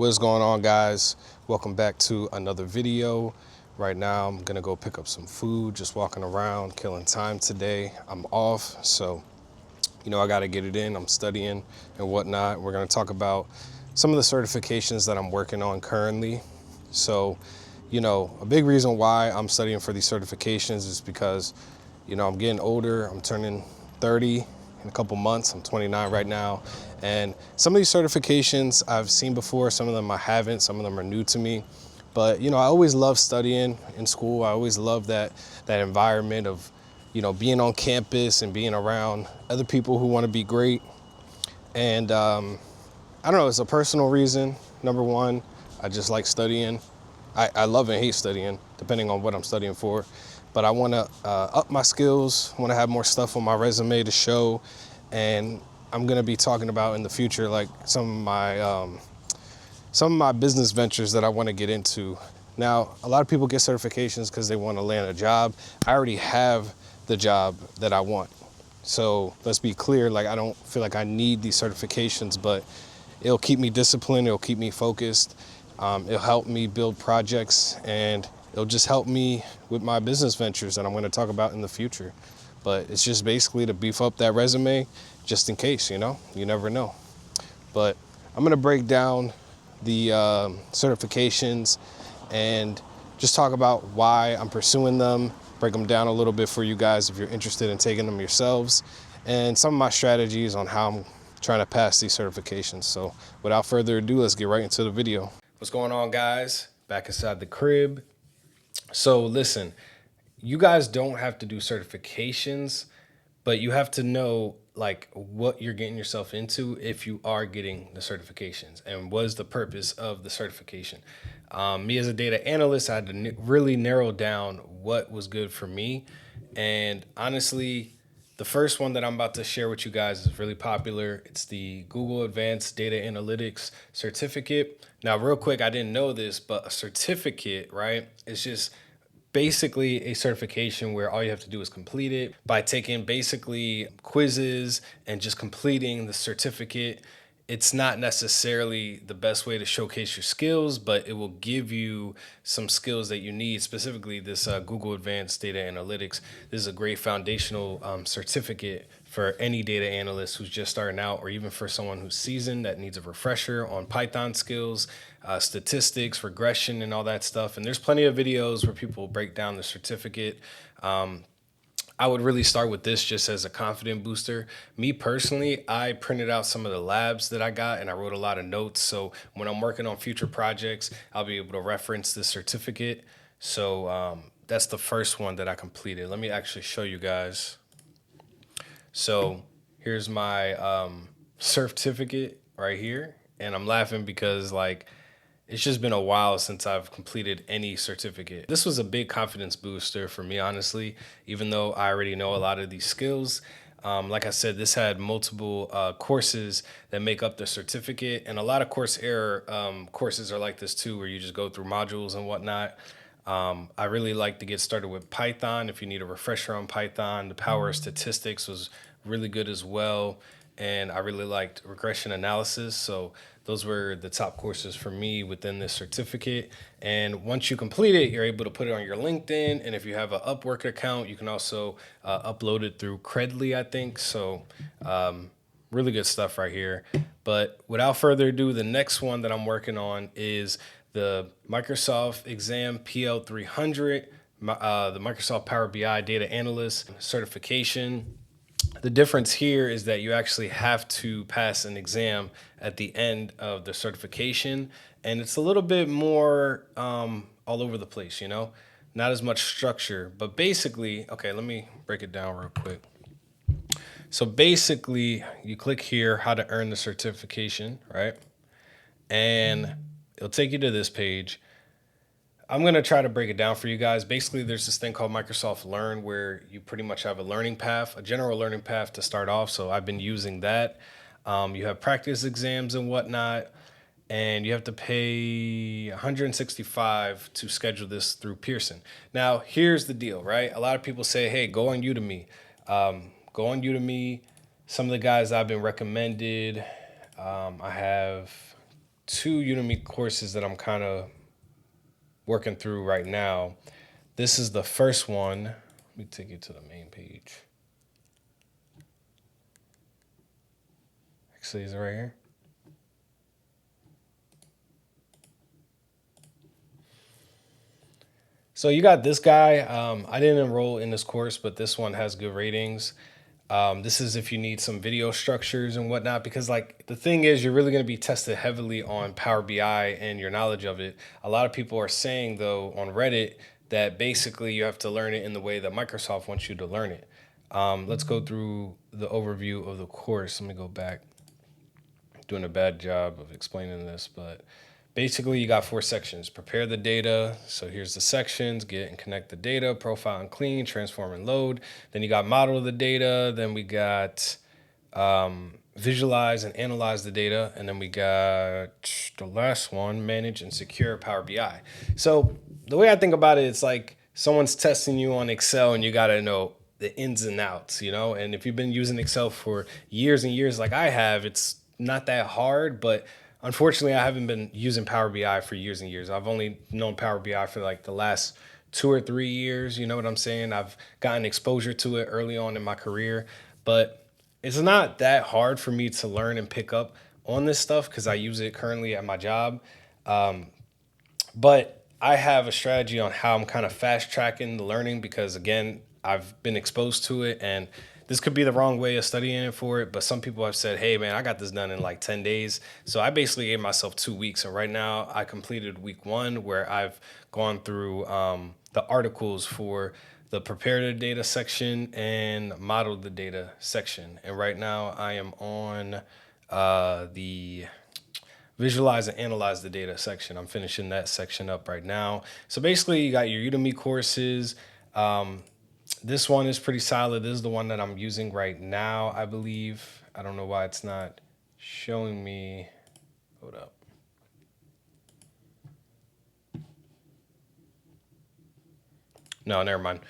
What's going on, guys? Welcome back to another video. Right now I'm gonna go pick up some food, just walking around, killing time today. I'm off, so I gotta get it in. I'm studying and whatnot. We're gonna talk about some of the certifications that I'm working on currently. So a big reason why I'm studying for these certifications is because I'm getting older. I'm turning 30 in a couple months. I'm 29 right now. And some of these certifications I've seen before, some of them I haven't, some of them are new to me. But I always love studying in school. I always love that environment of being on campus and being around other people who want to be great. And I don't know, it's a personal reason. Number one, I just like studying. I love and hate studying, depending on what I'm studying for. But I want to up my skills, want to have more stuff on my resume to show. And I'm going to be talking about in the future, like some of my business ventures that I want to get into. Now, a lot of people get certifications because they want to land a job. I already have the job that I want. So let's be clear, like I don't feel like I need these certifications, but it'll keep me disciplined, it'll keep me focused, it'll help me build projects, and it'll just help me with my business ventures that I'm going to talk about in the future. But it's just basically to beef up that resume just in case, you never know. But I'm going to break down the certifications and just talk about why I'm pursuing them, break them down a little bit for you guys if you're interested in taking them yourselves, and some of my strategies on how I'm trying to pass these certifications. So without further ado, let's get right into the video. What's going on, guys? Back inside the crib. So listen, you guys don't have to do certifications, but you have to know like what you're getting yourself into if you are getting the certifications and what is the purpose of the certification. Me as a data analyst, I had to really narrow down what was good for me. And honestly, the first one that I'm about to share with you guys is really popular. It's the Google Advanced Data Analytics certificate. Now, real quick, I didn't know this, but a certificate, right, it's just basically a certification where all you have to do is complete it by taking basically quizzes and just completing the certificate. It's not necessarily the best way to showcase your skills, but it will give you some skills that you need, specifically this Google Advanced Data Analytics. This is a great foundational certificate for any data analyst who's just starting out, or even for someone who's seasoned that needs a refresher on Python skills, statistics, regression, and all that stuff. And there's plenty of videos where people break down the certificate. I would really start with this just as a confidence booster. Me personally, I printed out some of the labs that I got and I wrote a lot of notes. So when I'm working on future projects, I'll be able to reference this certificate. So that's the first one that I completed. Let me actually show you guys. So here's my certificate right here. And I'm laughing because it's just been a while since I've completed any certificate. This was a big confidence booster for me, honestly, even though I already know a lot of these skills. Like I said, this had multiple courses that make up the certificate. And a lot of Coursera courses are like this too, where you just go through modules and whatnot. I really like to get started with Python. If you need a refresher on Python, the power of statistics was really good as well. And I really liked regression analysis. So those were the top courses for me within this certificate. And once you complete it, you're able to put it on your LinkedIn. And if you have an Upwork account, you can also upload it through Credly, I think. So really good stuff right here. But without further ado, the next one that I'm working on is the Microsoft Exam PL300, the Microsoft Power BI Data Analyst certification. The difference here is that you actually have to pass an exam at the end of the certification, and it's a little bit more all over the place, not as much structure. But basically, okay, let me break it down real quick. So basically, you click here, how to earn the certification, right? And it'll take you to this page. I'm going to try to break it down for you guys. Basically, there's this thing called Microsoft Learn where you pretty much have a learning path, a general learning path to start off. So I've been using that. You have practice exams and whatnot, and you have to pay $165 to schedule this through Pearson. Now, here's the deal, right? A lot of people say, hey, go on Udemy. Go on Udemy. Some of the guys I've been recommended, I have two Udemy courses that I'm kind of working through right now. This is the first one. Let me take you to the main page. Actually, is it right here? So you got this guy. I didn't enroll in this course, but this one has good ratings. This is if you need some video structures and whatnot, because like the thing is, you're really going to be tested heavily on Power BI and your knowledge of it. A lot of people are saying though on Reddit that basically you have to learn it in the way that Microsoft wants you to learn it. Let's go through the overview of the course. Let me go back. Doing a bad job of explaining this, but basically you got 4 sections. Prepare the data. So here's the sections: get and connect the data, profile and clean, transform and load. Then you got model the data. Then we got visualize and analyze the data. And then we got the last one, manage and secure Power BI. So the way I think about it, it's like someone's testing you on Excel and you got to know the ins and outs, you know? And if you've been using Excel for years and years like I have, it's not that hard, but unfortunately, I haven't been using Power BI for years and years. I've only known Power BI for like the last 2 or 3 years. You know what I'm saying? I've gotten exposure to it early on in my career, but it's not that hard for me to learn and pick up on this stuff because I use it currently at my job. But I have a strategy on how I'm kind of fast tracking the learning because, again, I've been exposed to it, and this could be the wrong way of studying it for it. But some people have said, hey, man, I got this done in like 10 days. So I basically gave myself 2 weeks. And right now I completed week 1 where I've gone through the articles for the prepare the data section and model the data section. And right now I am on the visualize and analyze the data section. I'm finishing that section up right now. So basically you got your Udemy courses. This one is pretty solid. This is the one that I'm using right now, I believe. I don't know why it's not showing me. Hold up. No, never mind.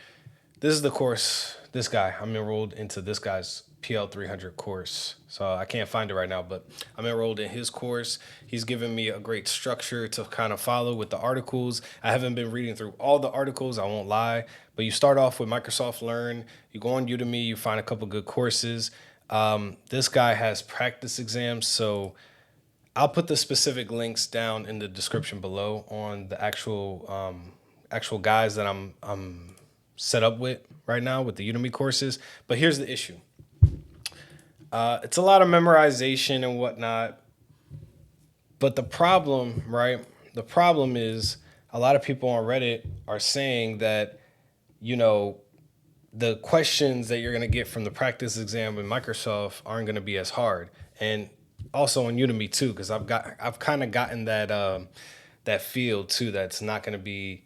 This is the course, this guy. I'm enrolled into this guy's PL 300 course. So I can't find it right now, but I'm enrolled in his course. He's given me a great structure to kind of follow with the articles. I haven't been reading through all the articles, I won't lie, but you start off with Microsoft Learn, you go on Udemy, you find a couple good courses. This guy has practice exams, so I'll put the specific links down in the description below on the actual guys that I'm set up with right now with the Udemy courses. But here's the issue. It's a lot of memorization and whatnot. But the problem, right? The problem is a lot of people on Reddit are saying that, you know, the questions that you're going to get from the practice exam in Microsoft aren't going to be as hard. And also on Udemy too, because I've kind of gotten that feel too, that's not going to be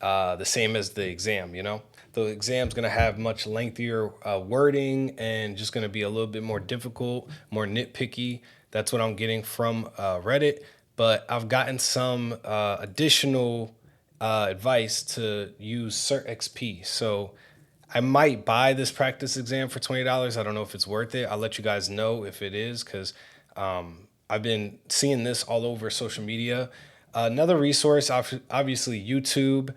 the same as the exam, you know? The exam's going to have much lengthier wording and just going to be a little bit more difficult, more nitpicky. That's what I'm getting from Reddit. But I've gotten some additional advice to use Cert XP. So I might buy this practice exam for $20. I don't know if it's worth it. I'll let you guys know if it is, because I've been seeing this all over social media. Another resource, obviously YouTube.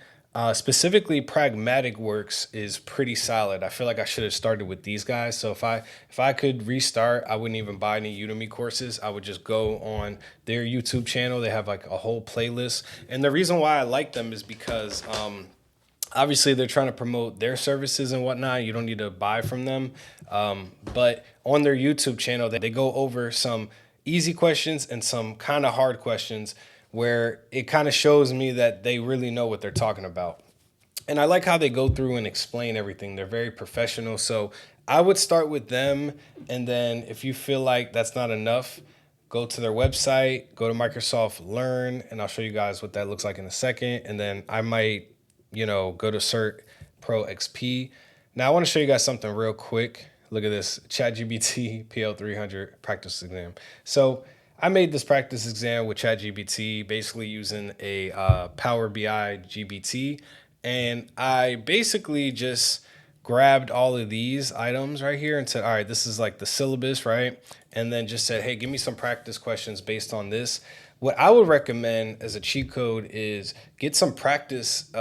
Specifically, Pragmatic Works is pretty solid. I feel like I should have started with these guys. So if I could restart, I wouldn't even buy any Udemy courses. I would just go on their YouTube channel. They have like a whole playlist. And the reason why I like them is because obviously they're trying to promote their services and whatnot. You don't need to buy from them. But on their YouTube channel, they go over some easy questions and some kind of hard questions, where it kind of shows me that they really know what they're talking about. And I like how they go through and explain everything. They're very professional. So I would start with them. And then if you feel like that's not enough, go to their website, go to Microsoft Learn, and I'll show you guys what that looks like in a second. And then I might, go to Cert Pro XP. Now I want to show you guys something real quick. Look at this, ChatGPT PL 300 practice exam. So I made this practice exam with ChatGPT, basically using a Power BI GBT. And I basically just grabbed all of these items right here and said, all right, this is like the syllabus, right? And then just said, hey, give me some practice questions based on this. What I would recommend as a cheat code is get some practice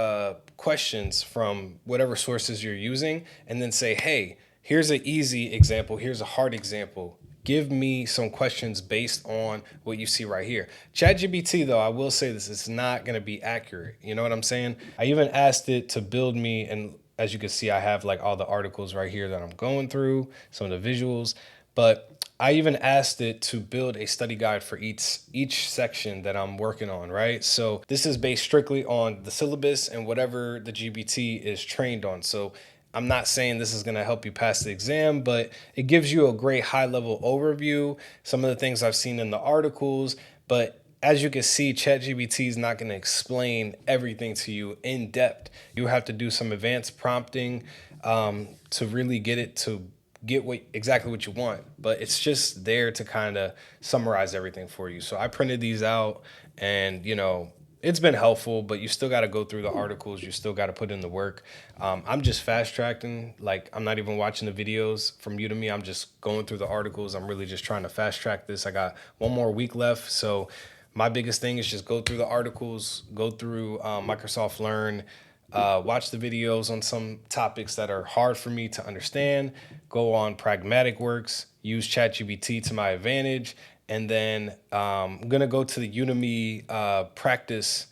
questions from whatever sources you're using, and then say, hey, here's an easy example, here's a hard example. Give me some questions based on what you see right here. ChatGPT, though, I will say this, it's not going to be accurate. You know what I'm saying? I even asked it to build me, and as you can see, I have like all the articles right here that I'm going through, some of the visuals. But I even asked it to build a study guide for each section that I'm working on, right? So this is based strictly on the syllabus and whatever the GPT is trained on. So I'm not saying this is going to help you pass the exam, but it gives you a great high level overview, some of the things I've seen in the articles. But as you can see, ChatGPT is not going to explain everything to you in depth. You have to do some advanced prompting to really get it to get exactly what you want. But it's just there to kind of summarize everything for you. So I printed these out, and it's been helpful, but you still got to go through the articles. You still got to put in the work. I'm just fast tracking. Like, I'm not even watching the videos from Udemy. I'm just going through the articles. I'm really just trying to fast track this. I got one more week left. So my biggest thing is just go through the articles, go through Microsoft Learn, watch the videos on some topics that are hard for me to understand, go on Pragmatic Works, use ChatGPT to my advantage, and then I'm gonna go to the Udemy practice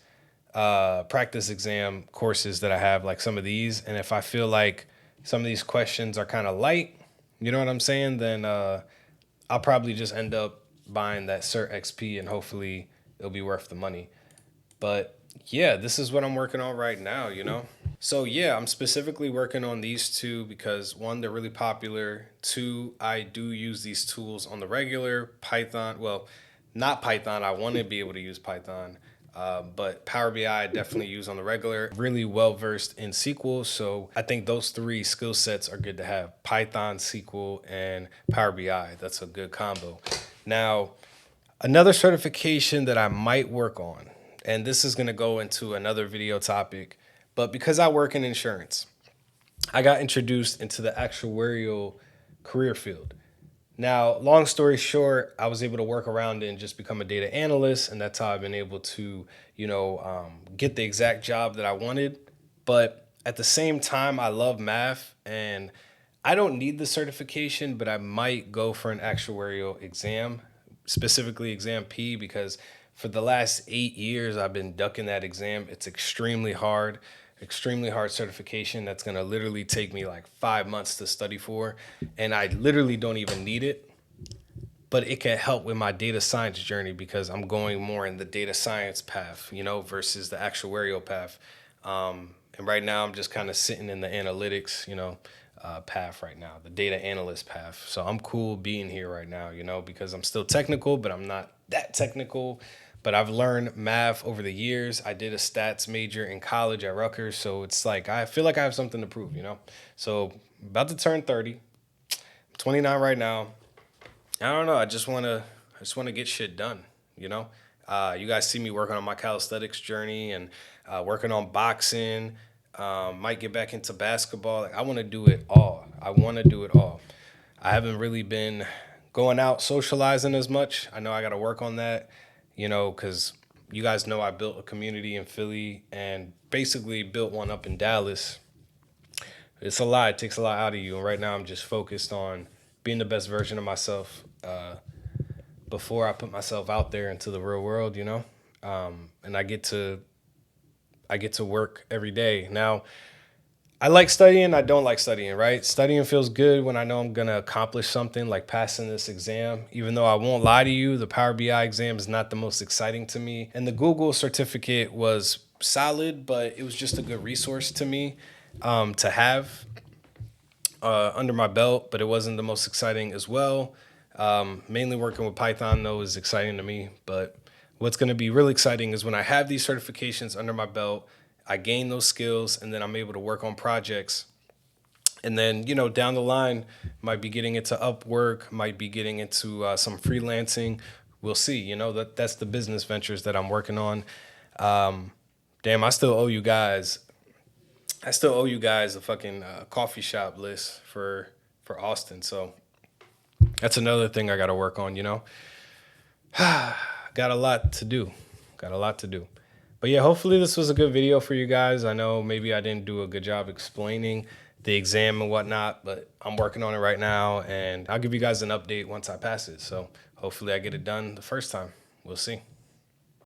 exam courses that I have, like some of these. And if I feel like some of these questions are kind of light, you know what I'm saying, then I'll probably just end up buying that Cert XP, and hopefully it'll be worth the money. But yeah, this is what I'm working on right now. So yeah, I'm specifically working on these two because one, they're really popular. Two, I do use these tools on the regular. Python, well, not Python. I want to be able to use Python. But Power BI I definitely use on the regular. Really well versed in SQL, so I think those three skill sets are good to have: Python, SQL, and Power BI. That's a good combo. Now, another certification that I might work on, and this is going to go into another video topic, but because I work in insurance, I got introduced into the actuarial career field. Now, long story short, I was able to work around it and just become a data analyst, and that's how I've been able to, get the exact job that I wanted. But at the same time, I love math, and I don't need the certification, but I might go for an actuarial exam, specifically exam P, because for the last 8 years, I've been ducking that exam. It's extremely hard certification that's going to literally take me like 5 months to study for. And I literally don't even need it, but it can help with my data science journey because I'm going more in the data science path, versus the actuarial path. And right now I'm just kind of sitting in the analytics, path right now, the data analyst path. So I'm cool being here right now, because I'm still technical, but I'm not that technical. But I've learned math over the years. I did a stats major in college at Rutgers. So it's like, I feel like I have something to prove. So about to turn 30, I'm 29 right now. I don't know. I just want to get shit done, you know? You guys see me working on my calisthenics journey and working on boxing. Might get back into basketball. Like, I want to do it all. I want to do it all. I haven't really been going out socializing as much. I know I got to work on that, because you guys know I built a community in Philly and basically built one up in Dallas. It's a lot. It takes a lot out of you. And right now I'm just focused on being the best version of myself before I put myself out there into the real world. And I get to work every day. Now, I like studying. I don't like studying, right? Studying feels good when I know I'm going to accomplish something like passing this exam. Even though I won't lie to you, the Power BI exam is not the most exciting to me. And the Google certificate was solid, but it was just a good resource to me to have under my belt, but it wasn't the most exciting as well. Mainly working with Python, though, is exciting to me. But what's going to be really exciting is when I have these certifications under my belt, I gain those skills, and then I'm able to work on projects. And then, down the line, might be getting into Upwork, might be getting into some freelancing. We'll see. That's the business ventures that I'm working on. Damn, I still owe you guys a fucking coffee shop list for Austin. So that's another thing I got to work on. got a lot to do. Got a lot to do. But yeah, hopefully this was a good video for you guys. I know maybe I didn't do a good job explaining the exam and whatnot, but I'm working on it right now, and I'll give you guys an update once I pass it. So hopefully I get it done the first time. We'll see.